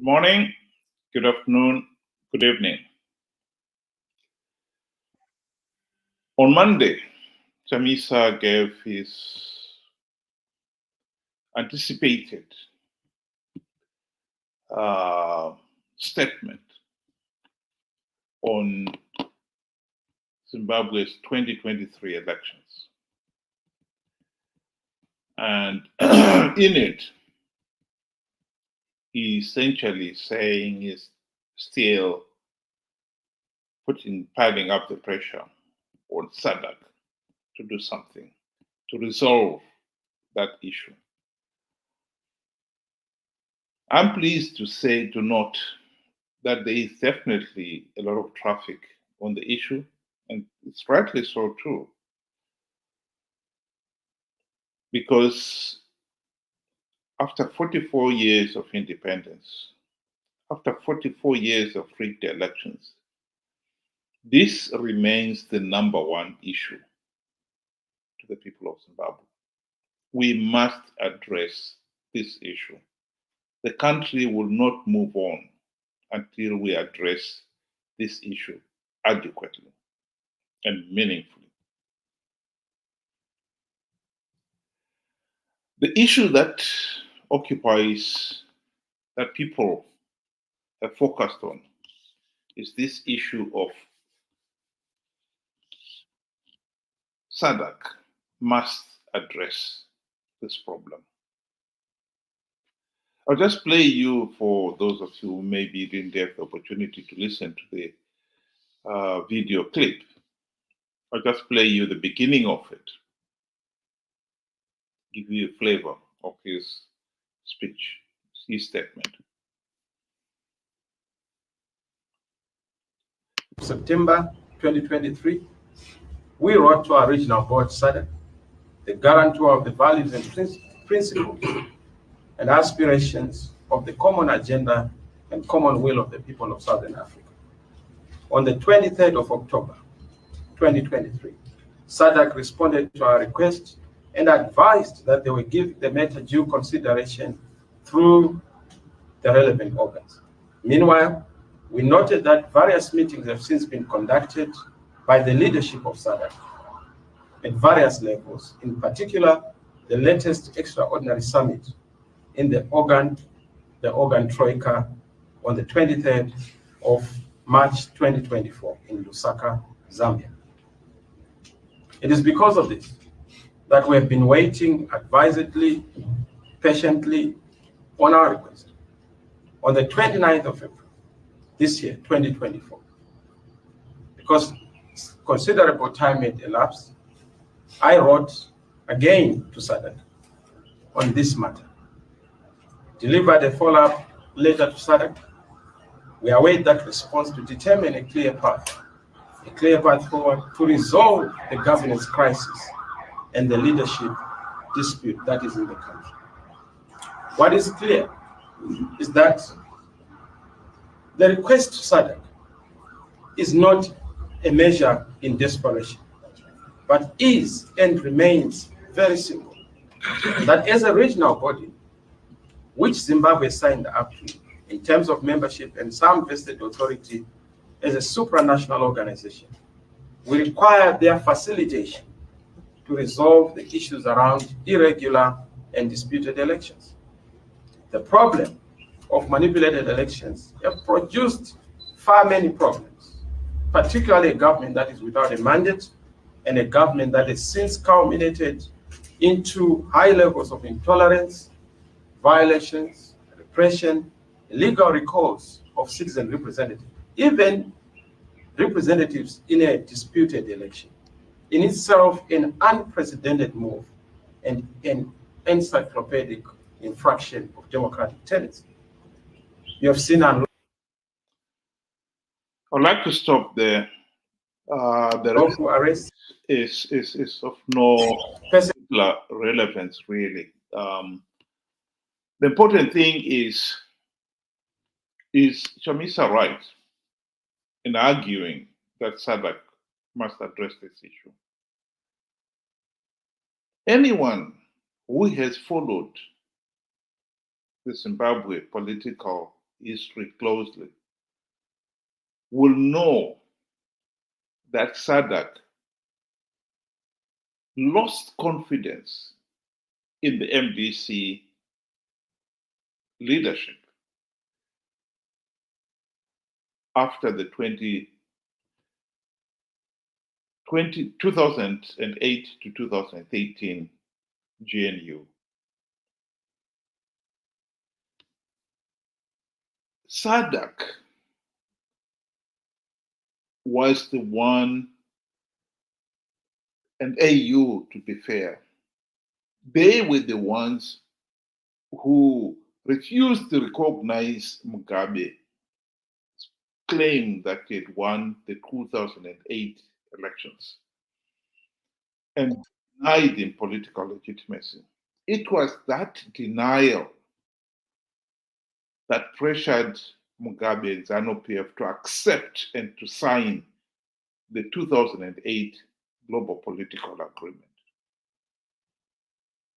Good morning, good afternoon, good evening. On Monday, Chamisa gave his anticipated statement on Zimbabwe's 2023 elections. And in it, he essentially saying he's still piling up the pressure on SADC to do something, to resolve that issue. I'm pleased to note that there is definitely a lot of traffic on the issue, and it's rightly so too. Because after 44 years of independence, after 44 years of rigged elections, this remains the number one issue to the people of Zimbabwe. We must address this issue. The country will not move on until we address this issue adequately and meaningfully. The issue that people have focused on is this issue of SADC must address this problem. I'll just play you, for those of you who maybe didn't get the opportunity to listen to the video clip. I'll just play you the beginning of it, give you a flavor of his speech, his statement. September 2023, we wrote to our regional board, SADC, the guarantor of the values and principles and aspirations of the common agenda and common will of the people of Southern Africa. On the 23rd of October, 2023, SADC responded to our request and advised that they will give the matter due consideration through the relevant organs. Meanwhile, we noted that various meetings have since been conducted by the leadership of SADC at various levels, in particular, the latest extraordinary summit in the organ Troika on the 23rd of March 2024 in Lusaka, Zambia. It is because of this that we have been waiting advisedly, patiently on our request. On the 29th of April, this year, 2024, because considerable time had elapsed, I wrote again to SADC on this matter, delivered a follow-up letter to SADC. We await that response to determine a clear path forward to resolve the governance crisis and the leadership dispute that is in the country. What is clear is that the request to SADC is not a measure in desperation, but is and remains very simple. That as a regional body, which Zimbabwe signed up to in terms of membership and some vested authority as a supranational organization, we require their facilitation to resolve the issues around irregular and disputed elections. The problem of manipulated elections have produced far many problems, particularly a government that is without a mandate and a government that has since culminated into high levels of intolerance, violations, repression, illegal recalls of citizen representatives, even representatives in a disputed election. In itself, an unprecedented move and an encyclopedic infraction of democratic tenets. You have seen and I'd like to stop there. The arrest is of no particular relevance, really. The important thing is Chamisa right in arguing that SADC must address this issue? Anyone who has followed the Zimbabwe political history closely will know that SADC lost confidence in the MDC leadership after the 2008 to 2013 GNU. SADC was the one, and AU to be fair, they were the ones who refused to recognize Mugabe's claim that he had won the 2008 elections and denied him political legitimacy. It was that denial that pressured Mugabe and Zanu PF to accept and to sign the 2008 Global Political Agreement.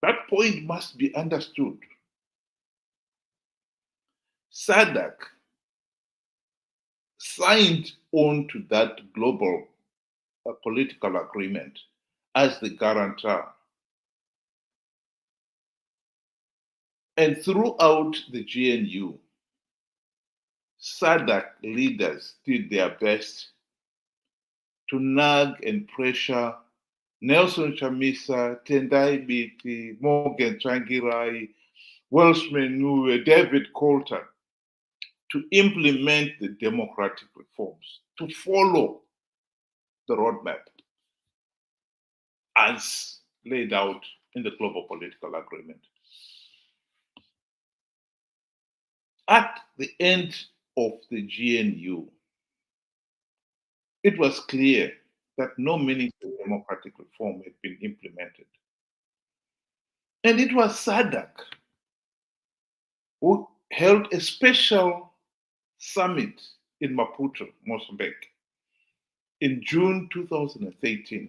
That point must be understood. SADC signed on to that global political agreement as the guarantor. And throughout the GNU, SADC leaders did their best to nag and pressure Nelson Chamisa, Tendai Biti, Morgan Tsvangirai, Welshman Nuwe, David Coulter, to implement the democratic reforms, to follow the roadmap as laid out in the Global Political Agreement. At the end of the GNU, it was clear that no meaningful democratic reform had been implemented. And it was SADC who held a special summit in Maputo, Mozambique, in June 2013,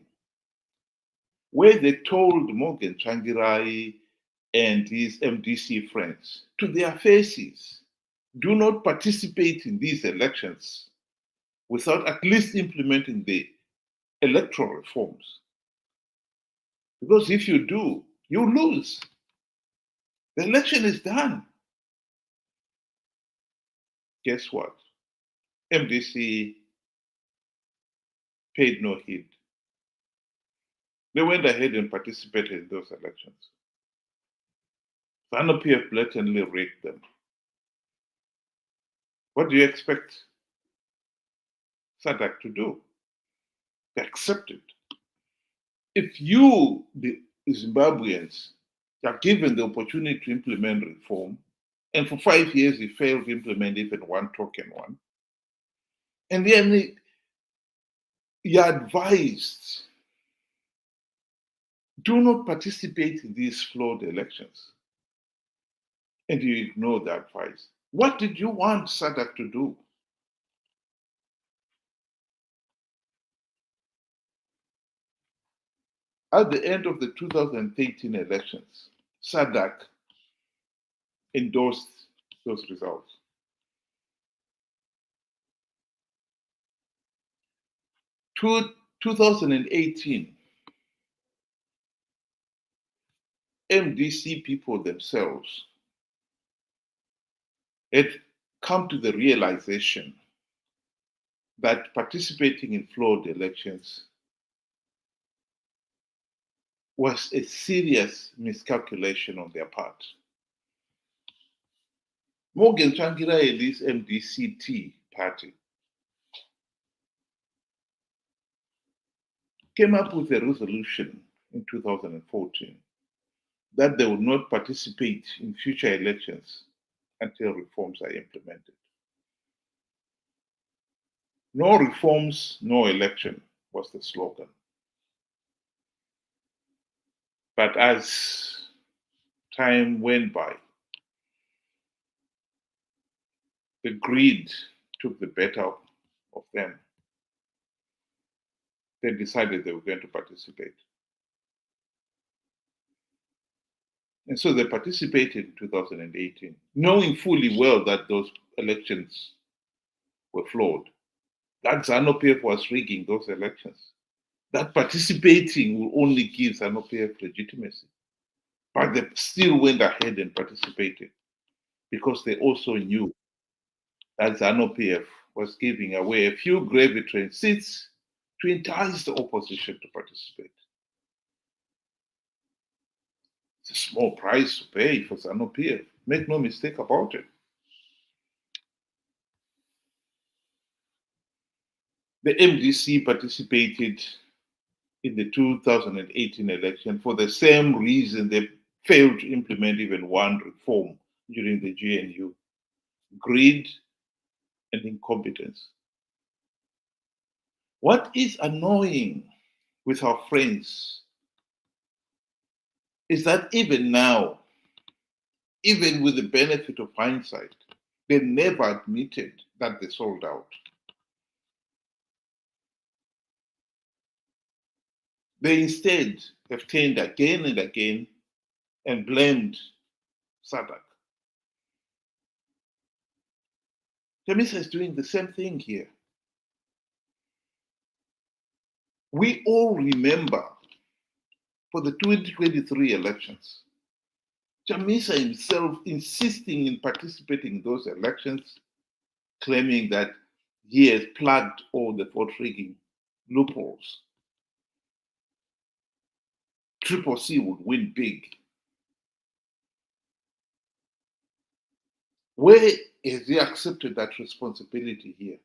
where they told Morgan Tsvangirai and his MDC friends to their faces, do not participate in these elections without at least implementing the electoral reforms. Because if you do, you lose. The election is done. Guess what? MDC paid no heed. They went ahead and participated in those elections. Zanu PF blatantly rigged them. What do you expect SADC to do? They accept it. If you, the Zimbabweans, are given the opportunity to implement reform, and for 5 years you failed to implement even one token one, and then you're advised, do not participate in these flawed elections, and you ignore the advice. What did you want SADC to do? At the end of the 2013 elections, SADC endorsed those results. 2018, MDC people themselves had come to the realization that participating in flawed elections was a serious miscalculation on their part. Morgan Tsvangirai and his MDCT party came up with a resolution in 2014 that they would not participate in future elections until reforms are implemented. No reforms, no election was the slogan. But as time went by, the greed took the better of them. They decided they were going to participate. And so they participated in 2018, knowing fully well that those elections were flawed. That Zanu PF was rigging those elections. That participating will only give Zanu PF legitimacy. But they still went ahead and participated because they also knew that Zanu PF was giving away a few gravy train seats to entice the opposition to participate. It's a small price to pay for Zanu PF. Make no mistake about it. The MDC participated in the 2018 election for the same reason they failed to implement even one reform during the GNU: greed and incompetence. What is annoying with our friends is that even now, even with the benefit of hindsight, they never admitted that they sold out. They instead have turned again and again and blamed SADC. Chamisa is doing the same thing here. We all remember for the 2023 elections, Chamisa himself insisting in participating in those elections, claiming that he has plugged all the vote rigging loopholes. Triple C would win big. Where has he accepted that responsibility here?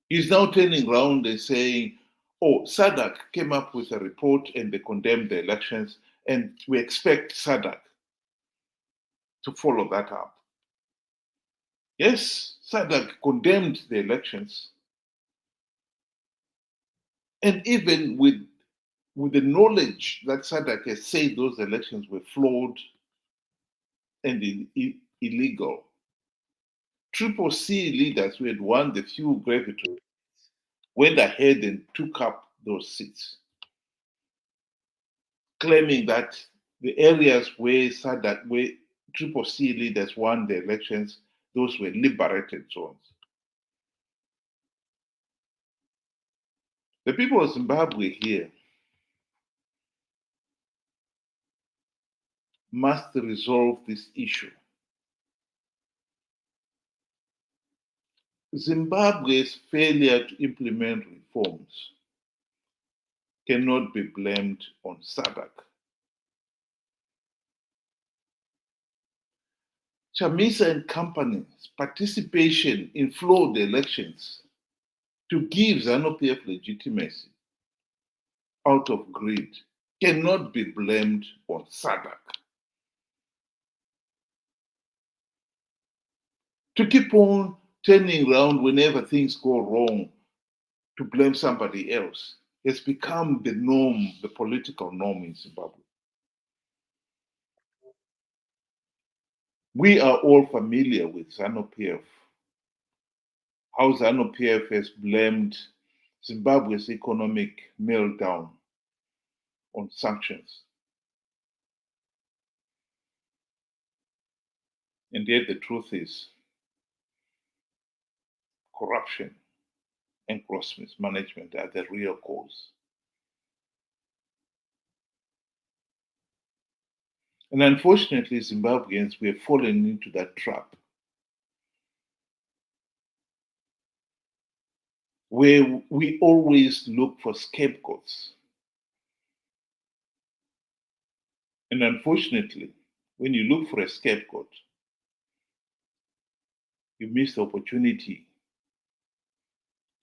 He's now turning around and saying, oh, SADC came up with a report and they condemned the elections, and we expect SADC to follow that up. Yes, SADC condemned the elections. And even with the knowledge that SADC has said those elections were flawed and illegal, Triple C leaders who had won the few gravity went ahead and took up those seats, claiming that the areas where SADC, where Triple C leaders won the elections, those were liberated zones. The people of Zimbabwe here must resolve this issue. Zimbabwe's failure to implement reforms cannot be blamed on SADC. Chamisa and company's participation in flawed elections to give Zanu PF legitimacy out of greed cannot be blamed on SADC. To keep on turning around whenever things go wrong to blame somebody else has become the norm, the political norm in Zimbabwe. We are all familiar with Zanu PF, how Zanu PF has blamed Zimbabwe's economic meltdown on sanctions. And yet the truth is corruption and gross mismanagement are the real cause. And unfortunately, Zimbabweans, we have fallen into that trap where we always look for scapegoats. And unfortunately, when you look for a scapegoat, you miss the opportunity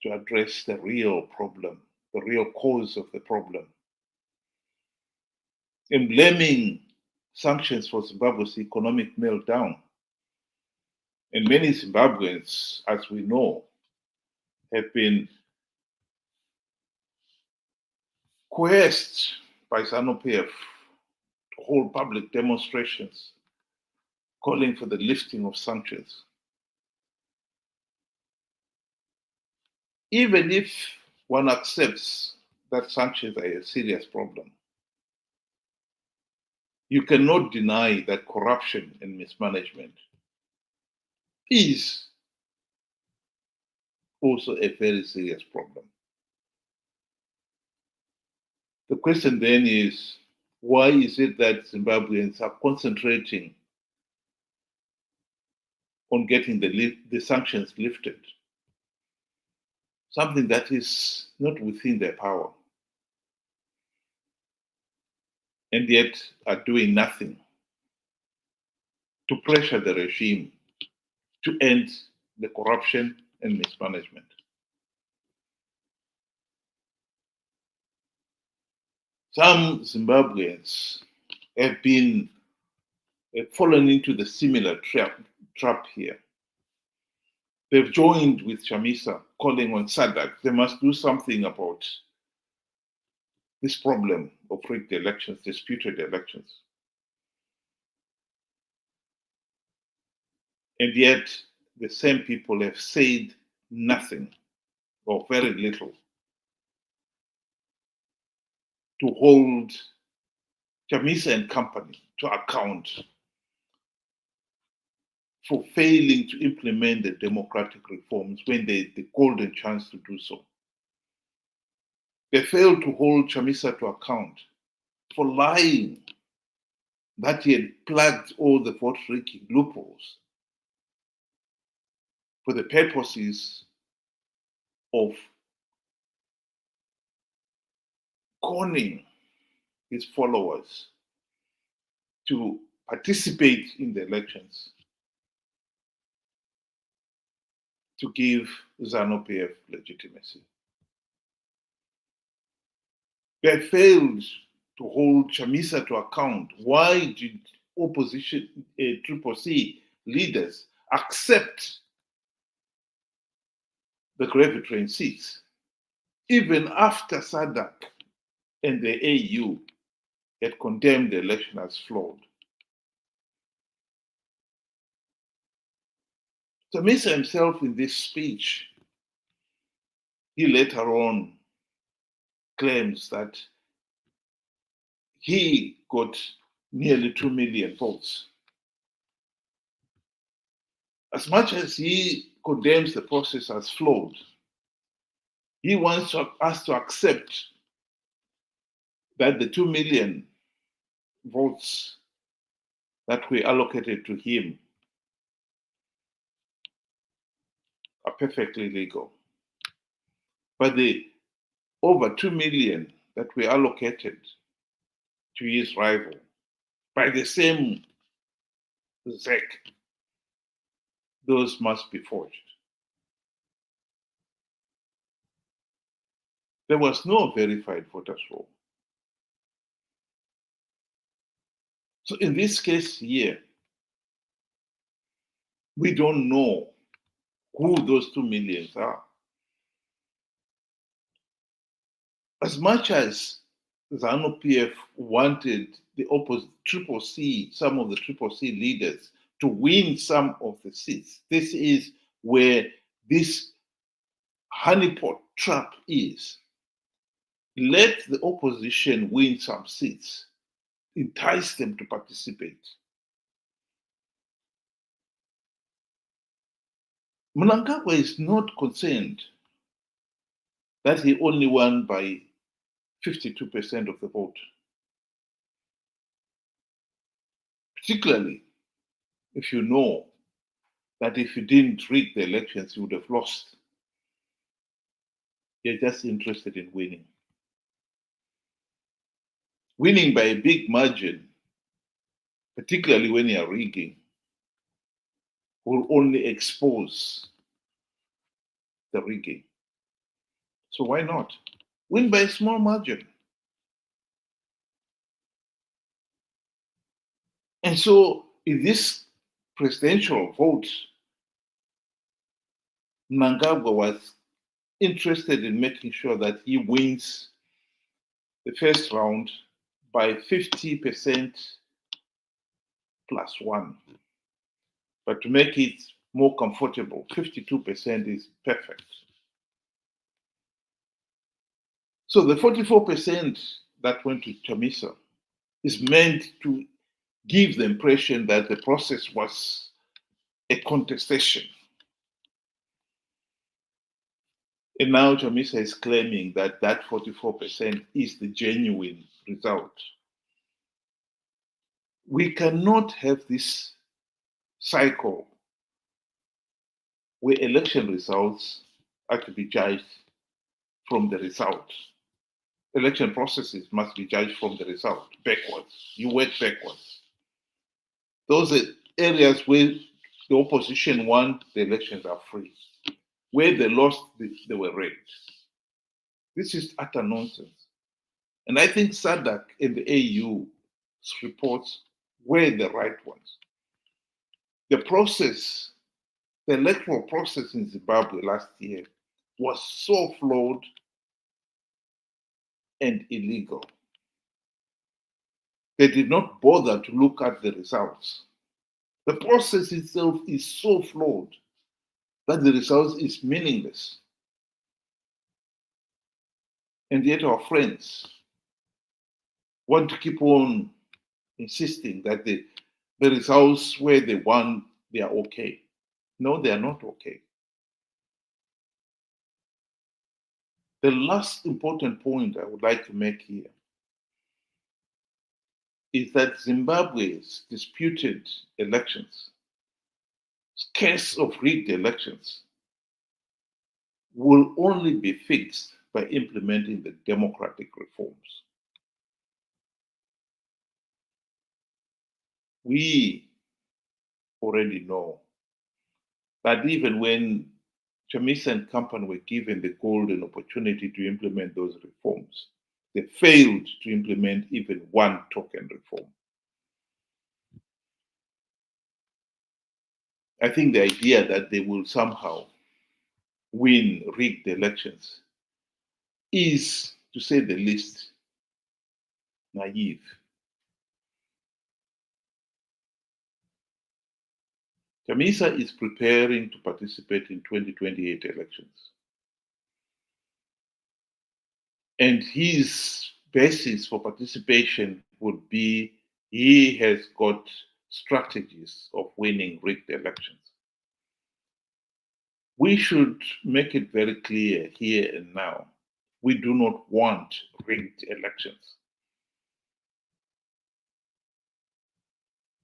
to address the real problem, the real cause of the problem. And blaming sanctions for Zimbabwe's economic meltdown. And many Zimbabweans, as we know, have been coerced by Zanu PF to hold public demonstrations calling for the lifting of sanctions. Even if one accepts that sanctions are a serious problem, you cannot deny that corruption and mismanagement is also a very serious problem. The question then is, why is it that Zimbabweans are concentrating on getting the sanctions lifted? Something that is not within their power, and yet are doing nothing to pressure the regime to end the corruption and mismanagement. Some Zimbabweans have fallen into the similar trap here. They've joined with Chamisa, calling on SADC. They must do something about this problem of rigged elections, disputed elections. And yet, the same people have said nothing or very little to hold Chamisa and company to account for failing to implement the democratic reforms when they had the golden chance to do so. They failed to hold Chamisa to account for lying that he had plugged all the vote-rigging loopholes for the purposes of conning his followers to participate in the elections to give Zanu PF legitimacy. They failed to hold Chamisa to account. Why did opposition CCC leaders accept the gravy train seats, even after SADC and the AU had condemned the election as flawed? Chamisa himself, in this speech, he later on claims that he got nearly 2 million votes. As much as he condemns the process as flawed, he wants us to accept that the 2 million votes that were allocated to him are perfectly legal. But the over 2 million that were allocated to his rival by the same ZEC, those must be forged. There was no verified voters roll. So in this case here, we don't know who those 2 millions are. As much as Zanu PF wanted the opposite CCC, some of the CCC leaders to win some of the seats, this is where this honeypot trap is. Let the opposition win some seats, entice them to participate. Mnangagwa is not concerned that he only won by 52% of the vote. Particularly if you know that if you didn't rig the elections, you would have lost. You're just interested in winning. Winning by a big margin, particularly when you're rigging, will only expose the rigging. So why not? Win by a small margin. And so in this presidential vote, Mnangagwa was interested in making sure that he wins the first round by 50% plus 1. But to make it more comfortable, 52% is perfect. So the 44% that went to Chamisa is meant to give the impression that the process was a contestation. And now Chamisa is claiming that that 44% is the genuine result. We cannot have this cycle where election results are to be judged from the result. Election processes must be judged from the result, backwards. You work backwards. Those are areas where the opposition won, the elections are free. Where they lost, they were rigged. This is utter nonsense. And I think SADC and the AU's reports were the right ones. The process, the electoral process in Zimbabwe last year was so flawed and illegal. They did not bother to look at the results. The process itself is so flawed that the result is meaningless. And yet our friends want to keep on insisting that the results where they won, they are okay. No, they are not okay. The last important point I would like to make here is that Zimbabwe's disputed elections, case of rigged elections, will only be fixed by implementing the democratic reforms. We already know that even when Chamisa and company were given the golden opportunity to implement those reforms, they failed to implement even one token reform. I think the idea that they will somehow win rigged elections is, to say the least, naive. Chamisa is preparing to participate in 2028 elections. And his basis for participation would be he has got strategies of winning rigged elections. We should make it very clear here and now, we do not want rigged elections.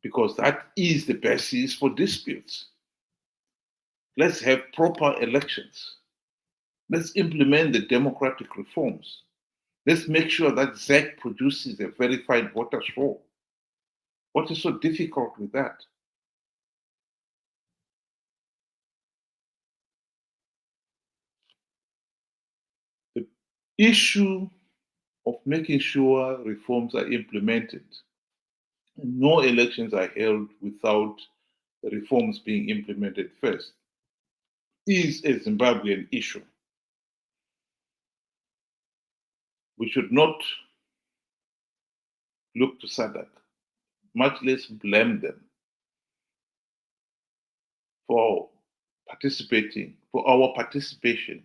Because that is the basis for disputes. Let's have proper elections. Let's implement the democratic reforms. Let's make sure that ZEC produces a verified voters roll. What is so difficult with that? The issue of making sure reforms are implemented, and no elections are held without the reforms being implemented first, is a Zimbabwean issue. We should not look to SADC, much less blame them for our participation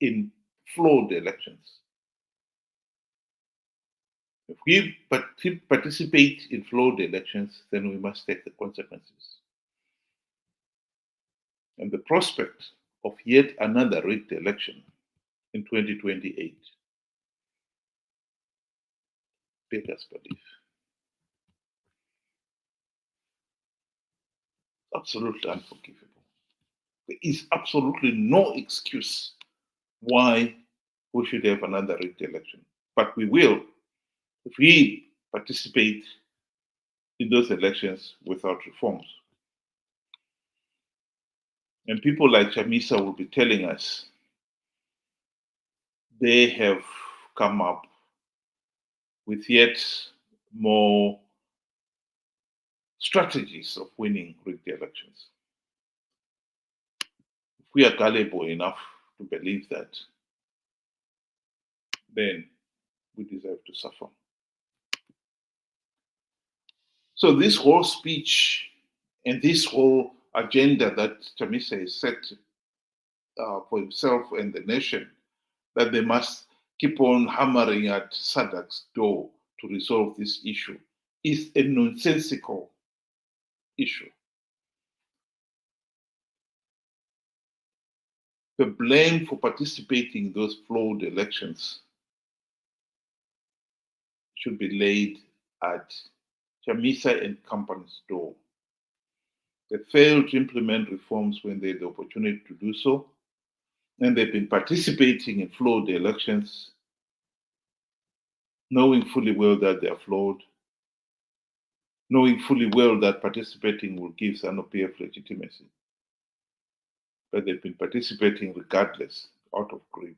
in flawed elections. If we participate in flawed elections, then we must take the consequences. And the prospect of yet another rigged election in 2028 beggars belief. Absolutely unforgivable. There is absolutely no excuse why we should have another rigged election. But we will if we participate in those elections without reforms. And people like Chamisa will be telling us they have come up with yet more strategies of winning rigged elections. If we are gullible enough to believe that, then we deserve to suffer. So this whole speech and this whole agenda that Chamisa has set for himself and the nation, that they must keep on hammering at SADC's door to resolve this issue, is a nonsensical issue. The blame for participating in those flawed elections should be laid at Chamisa and company's door. They failed to implement reforms when they had the opportunity to do so, and they've been participating in flawed elections, knowing fully well that they are flawed, knowing fully well that participating will give Zanu PF legitimacy. But they've been participating regardless, out of greed.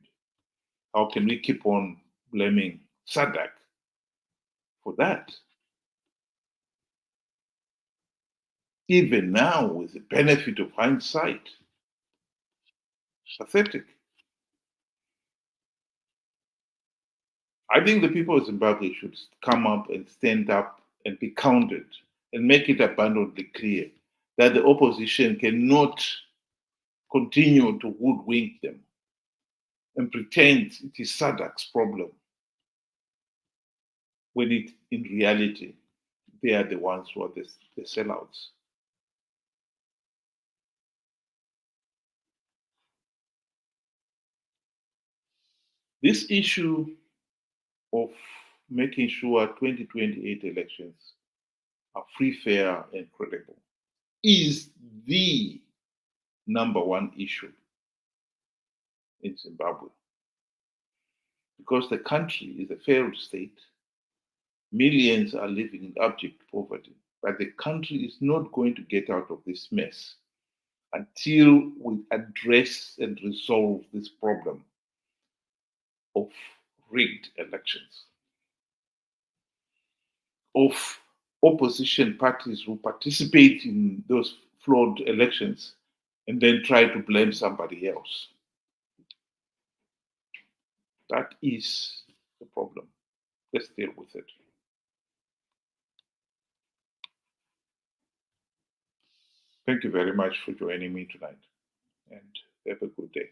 How can we keep on blaming SADC for that? Even now, with the benefit of hindsight, pathetic. I think the people of Zimbabwe should come up and stand up and be counted and make it abundantly clear that the opposition cannot continue to hoodwink them and pretend it is SADC's problem, when in reality, they are the ones who are the sellouts. This issue of making sure 2028 elections are free, fair, and credible is the number one issue in Zimbabwe. Because the country is a failed state, millions are living in abject poverty, but the country is not going to get out of this mess until we address and resolve this problem of rigged elections, of opposition parties who participate in those flawed elections and then try to blame somebody else. That is the problem. Let's deal with it. Thank you very much for joining me tonight, and have a good day.